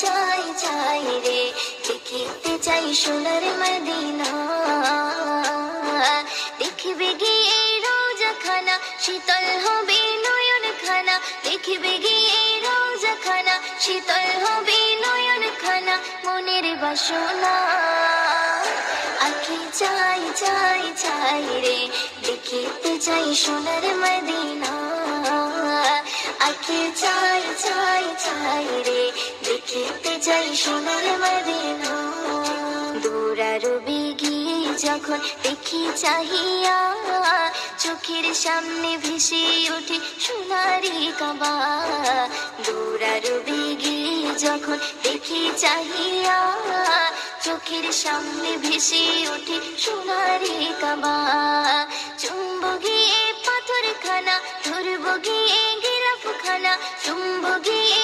চাই চাই রে, দেখিতে চাই সোনার মদিনা। দেখবে গিয়ে রোজা খানা, শীতল হবে নয়ন খানা। দেখবে গিয়ে রোজা খানা, শীতল হবে নয়ন খানা। মনের বাসনা আঁখি চাই চাই চাই রে, দেখিতে চাই সোনার মদিনা। আঁখি চাই চাই চাই রে, দেখিতে চাই সোনার মদিনা। দৌড়ারবি গিয়ে যখন দেখি চাহিয়া, চোখের সামনে ভেসে ওঠে সোনারি কাবা। দৌড়ারবি গিয়ে যখন দেখি চাহিয়া, চোখের সামনে ভেসে ওঠে সোনারি কাবা। চুম্ব গিয়ে পাথর খানা, ধরব গিয়ে গিলাফ খানা। চুম্ব গিয়ে